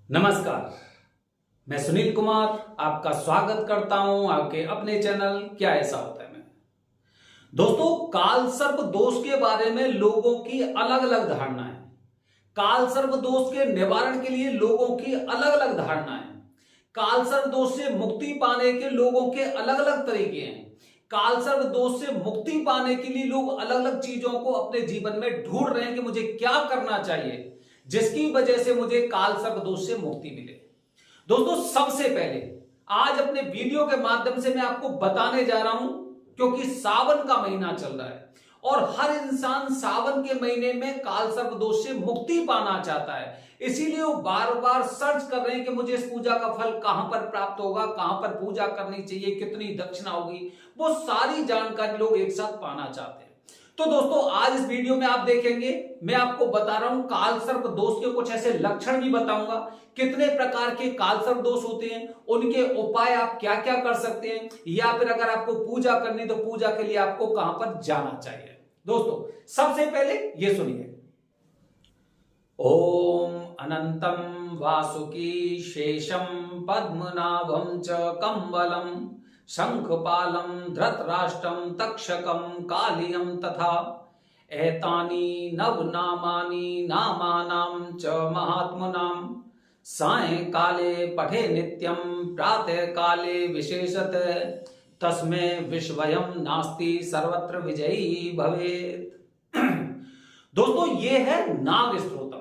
नमस्कार। मैं सुनील कुमार आपका स्वागत करता हूं आपके अपने चैनल क्या ऐसा होता है में। दोस्तों, काल सर्प दोष के बारे में लोगों की अलग अलग धारणा है। काल सर्प दोष के निवारण के लिए लोगों की अलग अलग धारणा है। काल सर्प दोष से मुक्ति पाने के लोगों के अलग अलग तरीके हैं। काल सर्प दोष से मुक्ति पाने के लिए लोग अलग अलग चीजों को अपने जीवन में ढूंढ रहे हैं कि मुझे क्या करना चाहिए जिसकी वजह से मुझे काल सर्प दोष से मुक्ति मिले। दोस्तों, सबसे पहले आज अपने वीडियो के माध्यम से मैं आपको बताने जा रहा हूं, क्योंकि सावन का महीना चल रहा है और हर इंसान सावन के महीने में काल सर्प दोष से मुक्ति पाना चाहता है। इसीलिए वो बार बार सर्च कर रहे हैं कि मुझे इस पूजा का फल कहां पर प्राप्त होगा, कहां पर पूजा करनी चाहिए, कितनी दक्षिणा होगी, वो सारी जानकारी लोग एक साथ पाना चाहते हैं। तो दोस्तों, आज इस वीडियो में आप देखेंगे, मैं आपको बता रहा हूं काल सर्प दोष के कुछ ऐसे लक्षण भी बताऊंगा, कितने प्रकार के काल सर्प दोष होते हैं, उनके उपाय आप क्या क्या कर सकते हैं, या फिर अगर आपको पूजा करनी तो पूजा के लिए आपको कहां पर जाना चाहिए। दोस्तों, सबसे पहले ये सुनिए। ओम अनंतम वासुकी शेषम पद्मनाभम च कंबलम शंखपालम धृतराष्ट्रम तक्षकम कालियम तथा एतानि नवनामानि नामानां च महात्मनां सायंकाले पठे नित्यं प्रातः काले विशेषतः तस्मै विश्वयं नास्ति सर्वत्र विजयी भवेत्। दोस्तों, ये है नाग स्तोत्रम।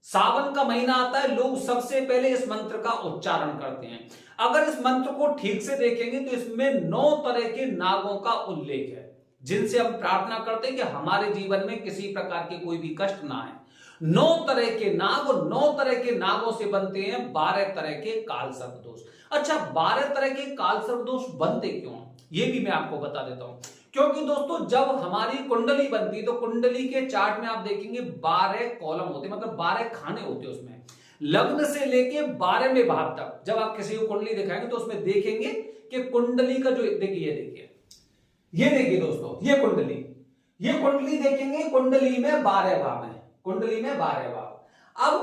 सावन का महीना आता है, लोग सबसे पहले इस मंत्र का उच्चारण करते हैं। अगर इस मंत्र को ठीक से देखेंगे तो इसमें 9 तरह के नागों का उल्लेख है, जिनसे हम प्रार्थना करते हैं कि हमारे जीवन में किसी प्रकार के कोई भी कष्ट ना आए। 9 तरह के नाग, और 9 तरह के नागों से बनते हैं 12 तरह के काल सर्प दोष। अच्छा, 12 तरह के काल सर्प दोष बनते क्यों, ये भी मैं आपको बता देता हूं। क्योंकि दोस्तों, जब हमारी कुंडली बनती है तो कुंडली के चार्ट में आप देखेंगे 12 कॉलम होते, मतलब 12 खाने होते हैं। उसमें लग्न से लेके 12वें भाव तक जब आप किसी को कुंडली दिखाएंगे तो उसमें देखेंगे कि कुंडली का जो ये देखिए दोस्तों, ये कुंडली देखेंगे, कुंडली में 12 भाव है, कुंडली में 12 भाव। अब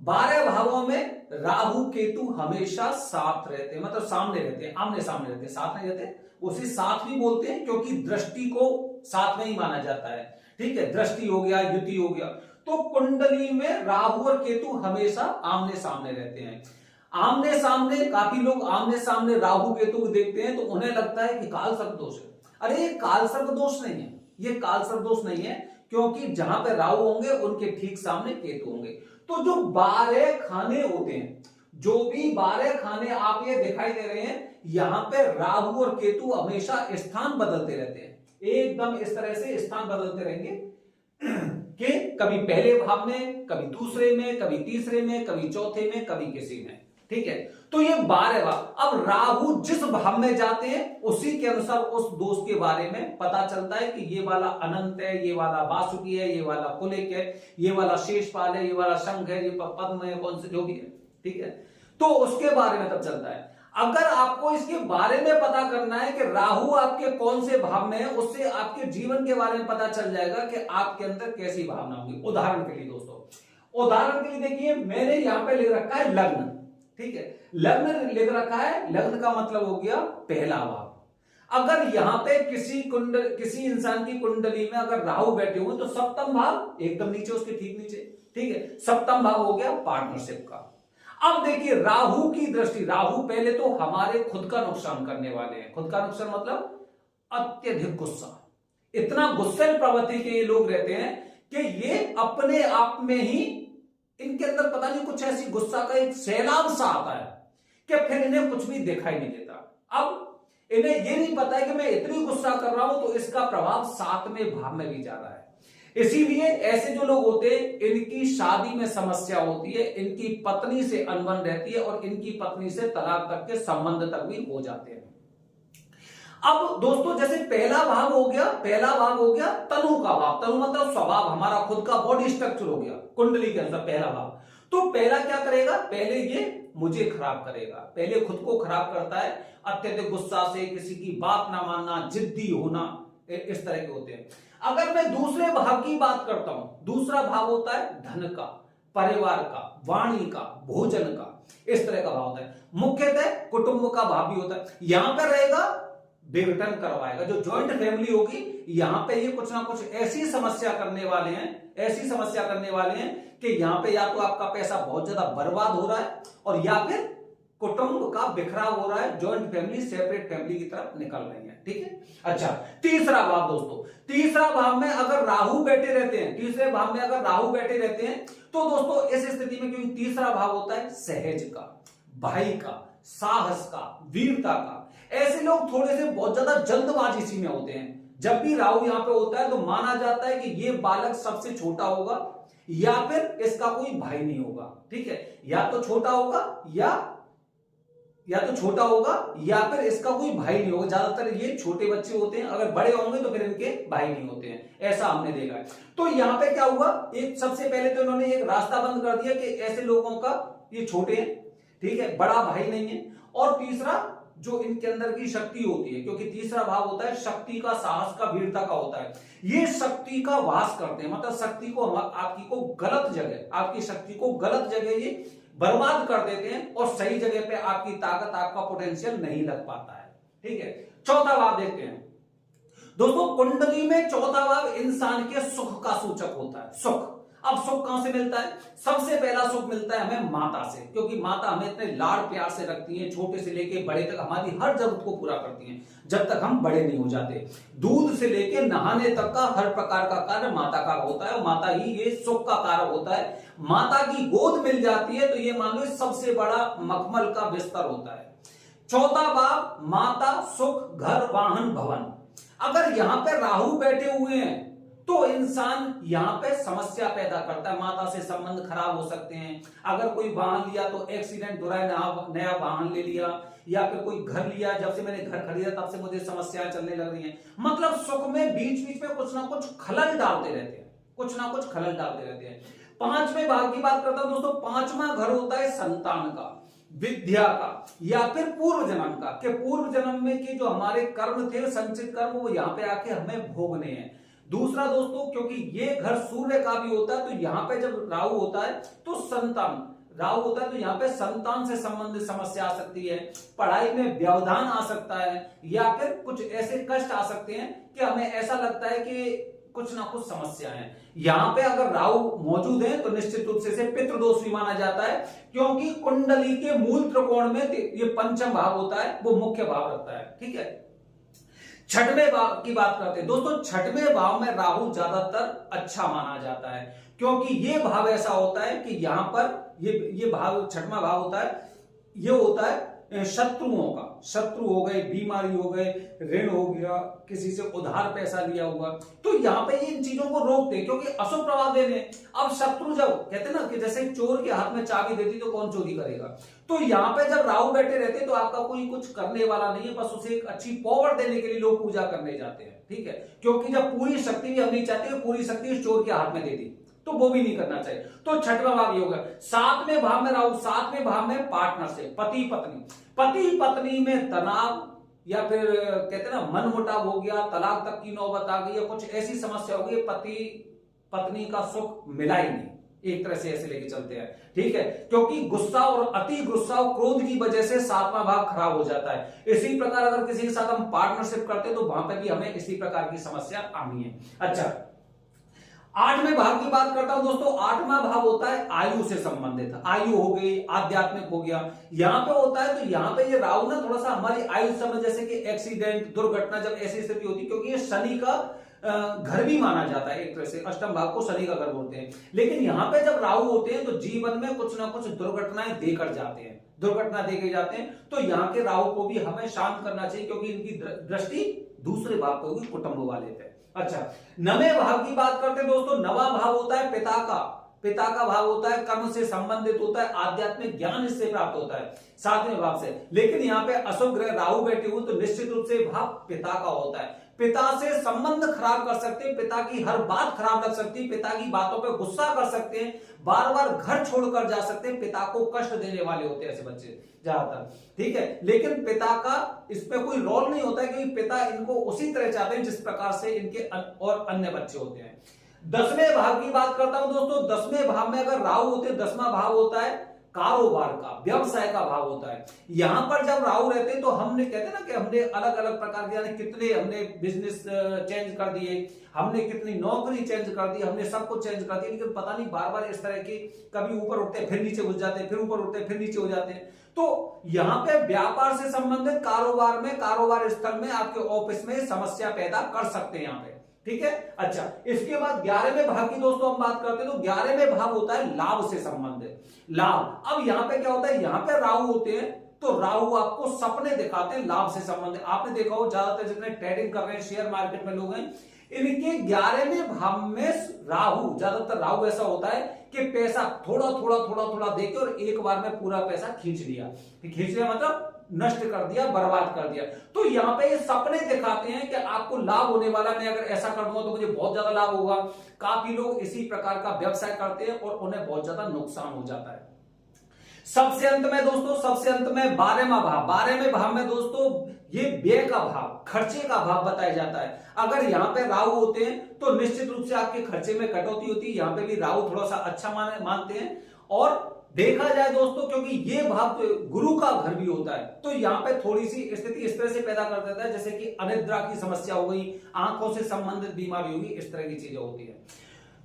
12 भावों में राहु केतु हमेशा साथ रहते हैं, मतलब सामने रहते हैं, आमने सामने रहते हैं, साथ नहीं रहते। उसे साथ भी बोलते हैं क्योंकि दृष्टि को साथ में ही माना जाता है। ठीक है, दृष्टि हो गया, युति हो गया। तो कुंडली में राहु और केतु हमेशा आमने सामने रहते हैं। आमने सामने, काफी लोग आमने सामने राहु केतु को देखते हैं तो उन्हें लगता है कि काल सर्प दोष है। अरे, ये काल सर्प दोष नहीं है, ये काल सर्प दोष नहीं है, क्योंकि जहां पे राहु होंगे उनके ठीक सामने केतु होंगे। तो जो 12 खाने होते हैं, जो भी 12 खाने आप ये दिखाई दे रहे हैं, यहां पे राहु और केतु हमेशा स्थान बदलते रहते हैं, एकदम इस तरह से स्थान बदलते रहेंगे कि कभी पहले भाव में, कभी दूसरे में, कभी तीसरे में, कभी चौथे में, कभी किसी में। ठीक है, तो ये 12 भाव। अब राहु जिस भाव में जाते हैं उसी के अनुसार उस दोष के बारे में पता चलता है कि ये वाला अनंत है, ये वाला वासुकी है, ये वाला कुलिक है, ये वाला शेषपाल है, ये वाला शंख है, ये पद्म है, कौन से जो भी है। ठीक है, तो उसके बारे में तब चलता है। अगर आपको इसके बारे में पता करना है कि राहु आपके कौन से भाव में है, उससे आपके जीवन के बारे में पता चल जाएगा कि आपके अंदर कैसी भावना होगी। उदाहरण के लिए दोस्तों, उदाहरण के लिए देखिए, मैंने यहां पे लिख रखा है लग्न। ठीक है, लग्न लिख रखा है, लग्न का मतलब हो गया पहला भाव। अगर यहां पे किसी इंसान की कुंडली में अगर राहु बैठे हुए तो सप्तम भाव एकदम नीचे, उसके ठीक नीचे। ठीक है, सप्तम भाव हो गया पार्टनरशिप का। अब देखिए, राहु की दृष्टि, राहु पहले तो हमारे खुद का नुकसान करने वाले हैं। खुद का नुकसान मतलब अत्यधिक गुस्सा, इतना गुस्से प्रवृत्ति के ये लोग रहते हैं कि ये अपने आप में ही, इनके अंदर पता नहीं कुछ ऐसी गुस्सा का एक सैलाब सा आता है कि फिर इन्हें कुछ भी दिखाई नहीं देता। अब इन्हें ये नहीं पता है कि मैं इतनी गुस्सा कर रहा हूं तो इसका प्रभाव 7वें भाव में भी जा रहा है। इसीलिए ऐसे जो लोग होते हैं, इनकी शादी में समस्या होती है, इनकी पत्नी से अनबन रहती है और इनकी पत्नी से तलाक तक के संबंध तक भी हो जाते हैं। अब दोस्तों, जैसे पहला भाव हो गया तनु का भाव। तनु मतलब स्वभाव, हमारा खुद का बॉडी स्ट्रक्चर हो गया कुंडली के अंदर पहला भाव। तो पहला क्या करेगा, पहले ये मुझे खराब करेगा, पहले खुद को खराब करता है, अत्यधिक गुस्सा से, किसी की बात ना मानना, जिद्दी होना, इस तरह के होते हैं। अगर मैं दूसरे भाव की बात करता हूं, दूसरा भाव होता है धन का। परिवार का, वाणी का, भोजन का, इस तरह का भाव होता है। मुख्यतः कुटुंब का भाव भी होता है। यहां पर रहेगा बेघटन करवाएगा। जो ज्वाइंट फैमिली होगी यहां पे ये कुछ ना कुछ ऐसी समस्या करने वाले हैं, ऐसी समस्या करने वाले हैं कि यहां पे या तो आपका पैसा बहुत ज्यादा बर्बाद हो रहा है और या फिर कुटुंब का बिखराव हो रहा है, ज्वाइंट फैमिली सेपरेट फैमिली की तरफ निकल रही है। ठीक है। अच्छा, तीसरा भाव दोस्तों, तीसरा भाव में अगर राहु बैठे रहते हैं, तीसरे भाव में अगर राहु बैठे रहते हैं तो दोस्तों इस स्थिति में, क्योंकि तीसरा भाव होता है सहज का, भाई का, साहस का, वीरता का, ऐसे लोग थोड़े से बहुत ज्यादा जल्दबाजी इसी में होते हैं। जब भी राहु यहां पे होता है तो माना जाता है कि ये बालक सबसे छोटा होगा या फिर इसका कोई भाई नहीं होगा। ठीक है, या तो छोटा होगा या तो छोटा होगा या फिर इसका कोई भाई नहीं होगा। ज्यादातर ये छोटे बच्चे होते हैं, अगर बड़े होंगे तो फिर इनके भाई नहीं होते हैं, ऐसा हमने देखा है। तो यहां पे क्या हुआ, एक सबसे पहले तो इन्होंने एक रास्ता बंद कर दिया कि ऐसे लोगों का, ये छोटे हैं, ठीक है, बड़ा भाई नहीं है। और तीसरा जो इनके अंदर की शक्ति होती है, क्योंकि तीसरा भाव होता है शक्ति का, साहस का, वीरता का होता है, ये शक्ति का वास करते हैं। मतलब शक्ति को, आपकी को गलत जगह, आपकी शक्ति को गलत जगह ये बर्बाद कर देते हैं और सही जगह पे आपकी ताकत, आपका पोटेंशियल नहीं लग पाता है। ठीक है। चौथा भाव देखते हैं दोस्तों। कुंडली में चौथा भाव इंसान के सुख का सूचक होता है। सुख, अब सुख कहां से मिलता है? सबसे पहला सुख मिलता है हमें माता से, क्योंकि माता हमें इतने लाड़ प्यार से रखती है, छोटे से लेके बड़े तक हमारी हर जरूरत को पूरा करती हैं जब तक हम बड़े नहीं हो जाते। दूध से लेके नहाने तक का हर प्रकार का कार्य माता का होता है और माता ही ये सुख का कारक होता है। माता की गोद मिल जाती है तो ये मान लो सबसे बड़ा मखमल का बिस्तर होता है। चौथा भाव माता, सुख, घर, वाहन, भवन। अगर यहां पे राहु बैठे हुए हैं तो इंसान यहां पे समस्या पैदा करता है। माता से संबंध खराब हो सकते हैं। अगर कोई वाहन लिया तो एक्सीडेंट हो रहा है, नया वाहन ले लिया, या फिर कोई घर लिया, जब से मैंने घर खरीदा तब से मुझे समस्याएं चलने लग रही हैं। मतलब सुख में बीच बीच में कुछ ना कुछ खलल डालते रहते हैं, कुछ ना कुछ खलल डालते रहते हैं। पांचवें भाव की बात करता हूं दोस्तों। पांचवा घर होता है संतान का, विद्या का, या फिर पूर्व जन्म का, कि पूर्व जन्म में के जो हमारे कर्म थे, संचित कर्म, वो यहाँ पे आके हमें भोगने हैं। दूसरा दोस्तों, क्योंकि ये घर सूर्य का भी होता है तो यहां पे जब राहु होता है तो संतान, राहु होता है तो यहां पे संतान से संबंधित समस्या आ सकती है, पढ़ाई में व्यवधान आ सकता है, या फिर कुछ ऐसे कष्ट आ सकते हैं कि हमें ऐसा लगता है कि कुछ ना कुछ समस्या है। यहां पे अगर राहु मौजूद है तो निश्चित रूप से पितृदोष भी माना जाता है, क्योंकि कुंडली के मूल त्रिकोण में ये पंचम भाव होता है, वो मुख्य भाव रखता है। ठीक है। छठवें भाव की बात करते हैं दोस्तों। छठवें भाव में राहु ज्यादातर अच्छा माना जाता है, क्योंकि ये भाव ऐसा होता है कि यहां पर ये भाव, छठवां भाव होता है, ये होता है शत्रुओं का। शत्रु हो गए, बीमारी हो गए, ऋण हो गया, किसी से उधार पैसा लिया हुआ, तो यहां पे ये इन चीजों को रोकते हैं, क्योंकि अशुभ प्रभाव देने। अब शत्रु जब कहते हैं ना कि जैसे चोर के हाथ में चाबी देती तो कौन चोरी करेगा, तो यहां पे जब राहु बैठे रहते तो आपका कोई कुछ करने वाला नहीं है, बस उसे एक अच्छी पावर देने के लिए लोग पूजा करने जाते हैं। ठीक है। क्योंकि जब पूरी शक्ति भी हम नहीं चाहते, पूरी शक्ति उस चोर के हाथ में दे दी तो वो भी नहीं करना चाहिए। तो छठवां भाव ये होगा। सातवें भाव में राहु, सातवें भाव में पार्टनरशिप, पति पत्नी, पति पत्नी में तनाव, या फिर कहते हैं ना मनमुटाव हो गया, तलाक तक की नौबत आ गई, या कुछ ऐसी समस्या हो गई, पति पत्नी का सुख मिला ही नहीं, एक तरह से ऐसे लेके चलते हैं। ठीक है। क्योंकि गुस्सा और अति गुस्सा और क्रोध की वजह से सातवां भाव खराब हो जाता है। इसी प्रकार अगर किसी के साथ हम पार्टनरशिप करते हैं तो वहां पर भी हमें इसी प्रकार की समस्या आनी है। अच्छा, आठवें भाव की बात करता हूं दोस्तों। आठवां भाव होता है आयु से संबंधित, आयु हो गई, आध्यात्मिक हो गया, यहां पे होता है। तो यहां पे ये राहु ना थोड़ा सा हमारी आयु समय, जैसे कि एक्सीडेंट, दुर्घटना, जब ऐसी स्थिति होती है, क्योंकि ये शनि का घर भी माना जाता है, एक तरह से अष्टम भाव को शनि का घर बोलते हैं। लेकिन यहां पे जब राहु होते हैं तो जीवन में कुछ ना कुछ दुर्घटनाएं देकर जाते हैं, दुर्घटना देके जाते हैं। तो यहाँ के राहु को भी हमें शांत करना चाहिए, क्योंकि इनकी दृष्टि दूसरे भाव पे होगी, कुटुंब वाले पे। अच्छा, नवे भाव की बात करते हैं दोस्तों। नवा भाव होता है पिता का, पिता का भाव होता है, कर्म से संबंधित होता है, आध्यात्मिक ज्ञान इससे प्राप्त होता है, सातवें भाव से। लेकिन यहाँ पे अशुभ ग्रह राहु बैठे हुए तो निश्चित रूप से भाव पिता का होता है। पिता से संबंध खराब कर सकते हैं, पिता की हर बात खराब लग सकती है, पिता की बातों पे गुस्सा कर सकते हैं, बार बार घर छोड़कर जा सकते हैं, पिता को कष्ट देने वाले होते हैं ऐसे बच्चे ज्यादातर। ठीक है। लेकिन पिता का इसमें कोई रोल नहीं होता है, क्योंकि पिता इनको उसी तरह चाहते हैं जिस प्रकार से इनके और अन्य बच्चे होते हैं। 10वें भाव की बात करता हूं दोस्तों। 10वें भाव में अगर राहु होते हैं, 10वां भाव होता है कारोबार का, व्यवसाय का भाव होता है। यहां पर जब राहु रहते हैं तो हमने कहते हैं ना कि हमने अलग अलग प्रकार के, यानी कितने हमने बिजनेस चेंज कर दिए, हमने कितनी नौकरी चेंज कर दी, हमने सब कुछ चेंज कर दिया, लेकिन पता नहीं बार बार इस तरह की, कभी ऊपर उठते हैं फिर नीचे घुस जाते हैं, फिर ऊपर उठते हैं फिर नीचे हो जाते हैं। तो यहां पे व्यापार से संबंधित कारोबार में, कारोबार स्थल में, आपके ऑफिस में समस्या पैदा कर सकते हैं यहां पे, ठीक है। अच्छा, इसके बाद 11वें भाव की दोस्तों हम बात करते हैं, तो 11वें भाव होता है लाभ से संबंधित, लाभ। अब यहां पे क्या होता है, यहां पे राहु होते हैं तो राहु आपको सपने दिखाते हैं लाभ से संबंधित। आपने देखा हो ज्यादातर जितने ट्रेडिंग कर रहे हैं, शेयर मार्केट में लोग हैं, इनके 11वें भाव में राहु, ज्यादातर राहु ऐसा होता है कि पैसा थोड़ा थोड़ा थोड़ा थोड़ा देके और एक बार में पूरा पैसा खींच लिया। खींच लिया मतलब नष्ट कर दिया, बर्बाद कर दिया। तो यहां पे ये सपने दिखाते हैं कि आपको लाभ होने वाला, मैं अगर ऐसा कर दूंगा तो मुझे बहुत ज्यादा लाभ होगा। काफी लोग इसी प्रकार का व्यवसाय करते हैं और उन्हें बहुत ज्यादा नुकसान हो जाता है। सबसे अंत में दोस्तों, सबसे अंत में 12वां भाव, 12वें भाव में दोस्तों ये व्यय का भाव, खर्चे का भाव बताया जाता है। अगर यहाँ पे राहु होते हैं तो निश्चित रूप से आपके खर्चे में कटौती होती है। यहाँ पे भी राहु थोड़ा सा अच्छा मानते हैं। और देखा जाए दोस्तों, क्योंकि ये भाव तो गुरु का घर भी होता है, तो यहाँ पे थोड़ी सी स्थिति इस तरह से पैदा कर देता है जैसे कि अनिद्रा की समस्या हो गई, आंखों से संबंधित बीमारी होगी, इस तरह की चीजें होती है।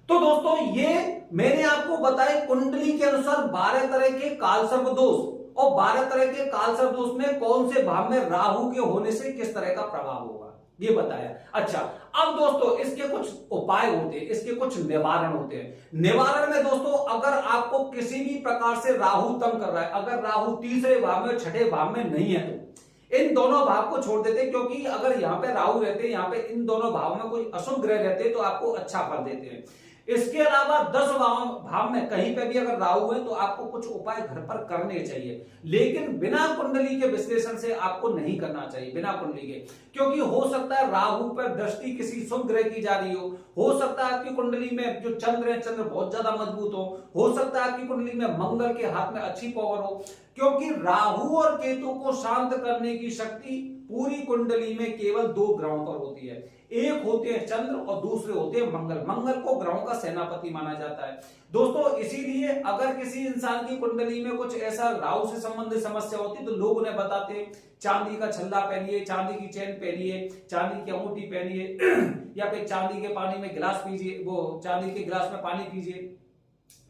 तो दोस्तों ये मैंने आपको बताया कुंडली के अनुसार 12 तरह के कालसर्प दोष, और 12 तरह के कालसर्प दोष में कौन से भाव में राहु के होने से किस तरह का प्रभाव होगा, ये बताया। अच्छा, अब दोस्तों इसके कुछ उपाय होते हैं, इसके कुछ निवारण होते हैं। निवारण में दोस्तों, अगर आपको किसी भी प्रकार से राहु तंग कर रहा है, अगर राहु तीसरे भाव में, छठे भाव में नहीं है, तो इन दोनों भाव को छोड़ देते हैं, क्योंकि अगर यहाँ पे राहु रहते हैं, यहाँ पे इन दोनों भाव में कोई अशुभ ग्रह रहते हैं तो आपको अच्छा फल देते हैं। इसके अलावा 10 भाव में कहीं पे भी अगर राहु है तो आपको कुछ उपाय घर पर करने चाहिए, लेकिन बिना कुंडली के विश्लेषण से आपको नहीं करना चाहिए, बिना कुंडली के। क्योंकि हो सकता है राहु पर दृष्टि किसी शुभ ग्रह की जा रही हो सकता है आपकी कुंडली में जो चंद्र है, चंद्र बहुत ज्यादा मजबूत हो सकता है आपकी कुंडली में मंगल के हाथ में अच्छी पावर हो, क्योंकि राहु और केतु को शांत करने की शक्ति पूरी कुंडली में केवल 2 ग्रहों पर होती है। एक होते हैं चंद्र और दूसरे होते हैं मंगल। मंगल को ग्रहों का सेनापति माना जाता है दोस्तों। इसीलिए अगर किसी इंसान की कुंडली में कुछ ऐसा राहु से संबंधित समस्या होती है तो लोग उन्हें बताते हैं चांदी का छल्ला पहनिए, चांदी की चेन पहनिए, चांदी की अंगूठी पहनिए या फिर चांदी के पानी में गिलास पीजिए, वो चांदी के गिलास में पानी पीजिए,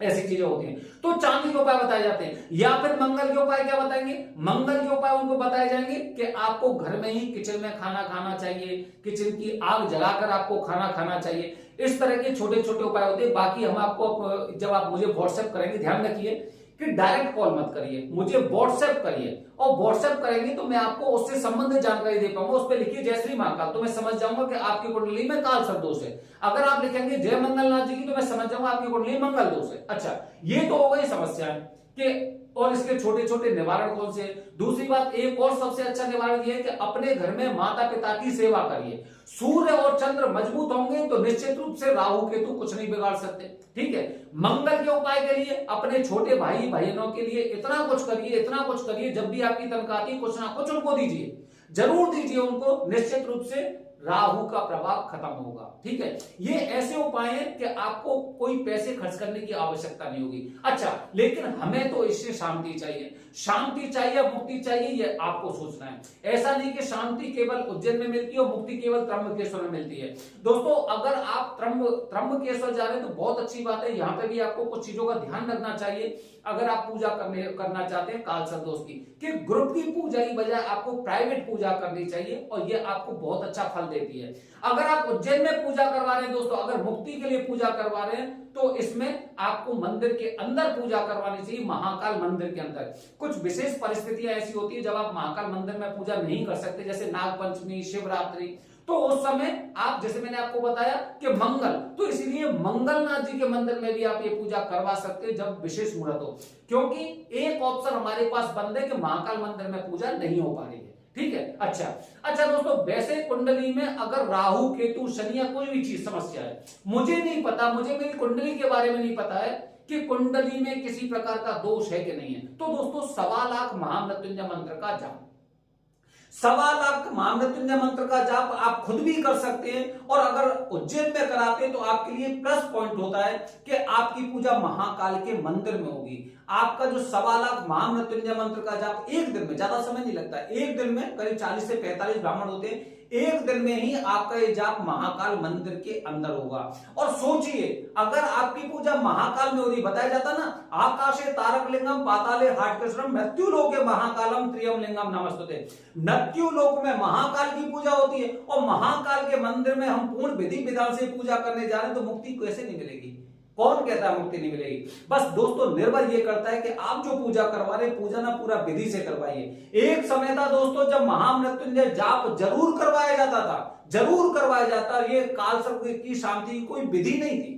ऐसी चीजें होती हैं। तो चांदी के उपाय बताए जाते हैं। या फिर मंगल के उपाय क्या बताएंगे, मंगल के उपाय उनको बताए जाएंगे कि आपको घर में ही किचन में खाना खाना चाहिए, किचन की आग जलाकर आपको खाना खाना चाहिए। इस तरह के छोटे छोटे उपाय होते हैं। बाकी हम आपको, जब आप मुझे व्हाट्सएप करेंगे, ध्यान रखिए कि डायरेक्ट कॉल मत करिए, मुझे व्हाट्सएप करिए, और व्हाट्सएप करेंगे तो मैं आपको उससे संबंधित जानकारी दे पाऊंगा। उस पर लिखिए जय श्री महाकाल, तो मैं समझ जाऊंगा कि आपकी कुंडली में काल सर्प दोष है। अगर आप लिखेंगे जय मंगलनाथ जी की, तो मैं समझ जाऊंगा आपकी कुंडली में मंगल दोष है। अच्छा, ये तो हो गई समस्याएं कि, और इसके छोटे छोटे निवारण कौन से। दूसरी बात, एक और सबसे अच्छा निवारण यह है कि अपने घर में माता पिता की सेवा करिए। सूर्य और चंद्र मजबूत होंगे तो निश्चित रूप से राहु केतु कुछ नहीं बिगाड़ सकते, ठीक है। मंगल के उपाय के लिए अपने छोटे भाई बहनों के लिए इतना कुछ करिए, इतना कुछ करिए, जब भी आपकी तनख्वाह आती कुछ ना कुछ उनको दीजिए, जरूर दीजिए उनको, निश्चित रूप से राहु का प्रभाव खत्म होगा, ठीक है। ये ऐसे उपाय हैं कि आपको कोई पैसे खर्च करने की आवश्यकता नहीं होगी। अच्छा, लेकिन हमें तो इससे शांति चाहिए, शांति चाहिए, मुक्ति चाहिए, ये आपको सोचना है। ऐसा नहीं कि शांति केवल उज्जैन में मिलती है और मुक्ति केवल त्र्यंबकेश्वर में मिलती है। दोस्तों, अगर आप त्र्यंबकेश्वर जा रहे हैं तो बहुत अच्छी बात है, यहाँ पे भी आपको कुछ चीजों का ध्यान रखना चाहिए। अगर आप पूजा करना चाहते हैं कालसर्प दोष की, कि ग्रुप की पूजा की बजाय आपको प्राइवेट पूजा करनी चाहिए, और ये आपको बहुत अच्छा फल देती है। अगर आप उज्जैन में पूजा करवा रहे हैं दोस्तों, अगर मुक्ति के लिए पूजा करवा रहे हैं, तो इसमें आपको मंदिर के अंदर पूजा करवानी चाहिए, महाकाल मंदिर के अंदर। कुछ विशेष परिस्थितियां ऐसी होती है जब आप महाकाल मंदिर में पूजा नहीं कर सकते, जैसे नागपंचमी, शिवरात्रि, तो उस समय आप, जैसे मैंने आपको बताया कि मंगल, तो इसीलिए मंगलनाथ जी के मंदिर में भी आप ये पूजा करवा सकते हैं जब विशेष मुहूर्त हो, क्योंकि एक ऑप्शन हमारे पास बंद है कि महाकाल मंदिर में पूजा नहीं हो पा रही है, ठीक है। अच्छा दोस्तों, वैसे कुंडली में अगर राहु केतु शनि या कोई भी चीज समस्या है, मुझे नहीं पता, मुझे मेरी कुंडली के बारे में नहीं पता है कि कुंडली में किसी प्रकार का दोष है कि नहीं है, तो दोस्तों 1.25 लाख महामृत्युंजय मंत्र का जाप, 1.25 लाख महामृत्युंजय मंत्र का जाप आप खुद भी कर सकते हैं, और अगर उज्जैन में कराते हैं तो आपके लिए प्लस पॉइंट होता है कि आपकी पूजा महाकाल के मंदिर में होगी। आपका जो 1.25 लाख महामृत्युंजय मंत्र का जाप एक दिन में, ज्यादा समय नहीं लगता, एक दिन में करीब 40 से 45 ब्राह्मण होते हैं, एक दिन में ही आपका ये जाप महाकाल मंदिर के अंदर होगा। और सोचिए, अगर आपकी पूजा महाकाल में हो रही, बताया जाता ना, आकाशे तारक लिंगम पाताले हाटकेश्वरम मृत्यु लोके महाकालम त्रियम लिंगम नमस्तुते। मृत्यु लोक में महाकाल की पूजा होती है, और महाकाल के मंदिर में हम पूर्ण विधि विधान से पूजा करने जा रहे हैं, तो मुक्ति कैसे नहीं मिलेगी? कौन कहता है मुक्ति नहीं मिलेगी? बस दोस्तों, निर्भर ये करता है कि आप जो पूजा करवा रहे, पूजा ना पूरा विधि से करवाइए। एक समय था दोस्तों जब महामृत्युंजय जाप जरूर करवाया जाता था, जरूर करवाया जाता। ये काल सर्प की शांति की कोई विधि नहीं थी,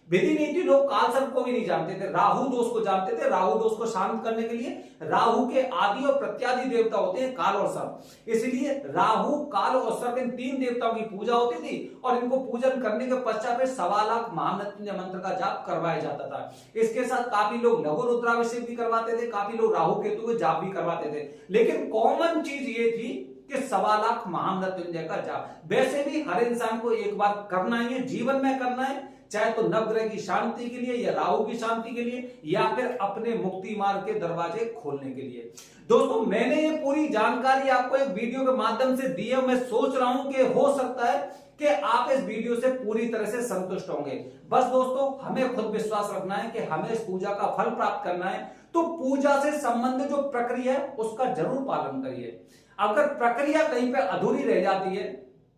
विधि नहीं थी। लोग काल सर्प को भी नहीं जानते थे, राहु दोष को जानते थे। राहु दोष को शांत करने के लिए राहु के आदि और प्रत्यादि देवता होते हैं काल और सर्प, इसलिए राहु, काल और सर्प, इन 3 देवताओं की पूजा होती थी, और इनको पूजन करने के पश्चात फिर 1.25 लाख महामृत्युंजय मंत्र का जाप करवाया जाता था। इसके साथ काफी लोग लघु रुद्राभिषेक भी करवाते थे, काफी लोग राहु केतु के जाप भी करवाते थे, लेकिन कॉमन चीज ये थी कि 1.25 लाख महामृत्युंजय का जाप। वैसे भी हर इंसान को एक बार करना ही है, जीवन में करना है, चाहे तो नवग्रह की शांति के लिए, या राहु की शांति के लिए, या फिर अपने मुक्ति मार्ग के दरवाजे खोलने के लिए। दोस्तों, मैंने ये पूरी जानकारी आपको एक वीडियो के माध्यम से दी है। मैं सोच रहा हूं कि हो सकता है कि आप इस वीडियो से पूरी तरह से संतुष्ट होंगे। बस दोस्तों, हमें खुद विश्वास रखना है कि हमें इस पूजा का फल प्राप्त करना है, तो पूजा से संबंधित जो प्रक्रिया है उसका जरूर पालन करिए। अगर प्रक्रिया कहीं पे अधूरी रह जाती है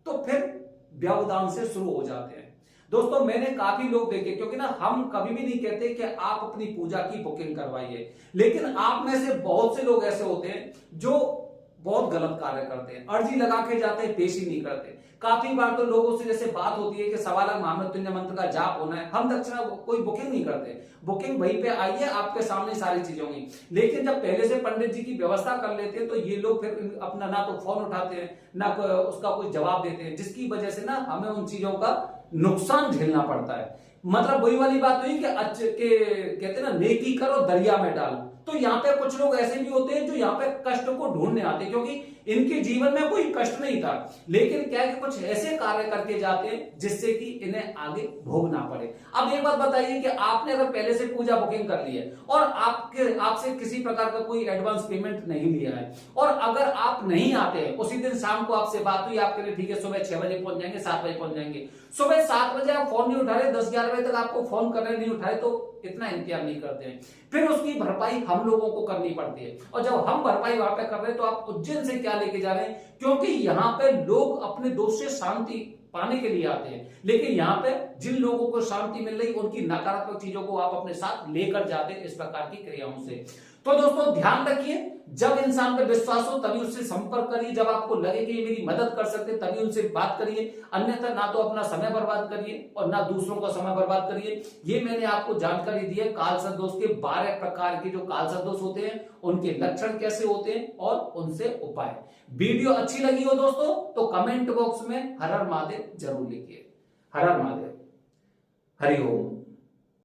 तो फिर व्यवधान से शुरू हो जाते हैं। दोस्तों, मैंने काफी लोग देखे, क्योंकि ना हम कभी भी नहीं कहते कि आप अपनी पूजा की बुकिंग करवाइए, लेकिन आप में से बहुत से लोग ऐसे होते हैं जो बहुत गलत कार्य करते हैं, अर्जी लगा के जाते हैं, पेश ही नहीं करते। काफी बार तो लोगों से जैसे बात होती है कि 1.25 लाख महामृत्युंजय मंत्र का जाप होना है, हम दक्षिणा कोई बुकिंग नहीं करते। बुकिंग वहीं पे आइए, आपके सामने सारी चीजें होंगी। लेकिन जब पहले से पंडित जी की व्यवस्था कर लेते हैं तो ये लोग फिर अपना ना तो फोन उठाते हैं, ना उसका कोई जवाब देते हैं, जिसकी वजह से ना हमें उन चीजों का नुकसान झेलना पड़ता है। मतलब वही वाली बात हुई कि कहते हैं ना, नेकी करो दरिया में डाल। तो यहाँ पे कुछ लोग ऐसे भी होते हैं जो यहाँ पे कष्ट को ढूंढने आते हैं, क्योंकि इनके जीवन में कोई कष्ट नहीं था, लेकिन क्या है कि कुछ ऐसे कार्य करके जाते हैं जिससे कि इन्हें आगे भोगना पड़े। अब एक बात बताइए कि आपने अगर पहले से पूजा बुकिंग कर ली है और आपसे किसी प्रकार का कोई एडवांस पेमेंट नहीं लिया है, और अगर आप नहीं आते हैं, उसी दिन शाम को आपसे बात हुई, आपके लिए ठीक है सुबह 6 बजे पहुंच जाएंगे, 7 बजे पहुंच जाएंगे, सुबह 7 बजे आप फोन नहीं उठा रहे, 10-11 बजे तक आपको फोन कर रहे नहीं उठाए, तो इतना इंतजार नहीं करते हैं, फिर उसकी भरपाई हम लोगों को करनी पड़ती है। और जब हम भरपाई वहां पे कर रहे हैं तो आप उज्जैन से क्या लेके जा रहे हैं? क्योंकि यहाँ पे लोग अपने दोष से शांति पाने के लिए आते हैं, लेकिन यहाँ पे जिन लोगों को शांति मिल रही उनकी नकारात्मक चीजों को आप अपने साथ लेकर जाते हैं इस प्रकार की क्रियाओं से। तो दोस्तों ध्यान रखिए, जब इंसान पे विश्वास हो तभी उससे संपर्क करिए, जब आपको लगे कि ये मेरी मदद कर सकते तभी उनसे बात करिए, अन्यथा ना तो अपना समय बर्बाद करिए और ना दूसरों का समय बर्बाद करिए। ये मैंने आपको जानकारी दी है काल सर्प दोष के 12 प्रकार के जो काल सर्प दोष होते हैं, उनके लक्षण कैसे होते हैं और उनसे उपाय। वीडियो अच्छी लगी हो दोस्तों तो कमेंट बॉक्स में हर हर महादेव जरूर लिखिए। हर हर महादेव, हरि ओम।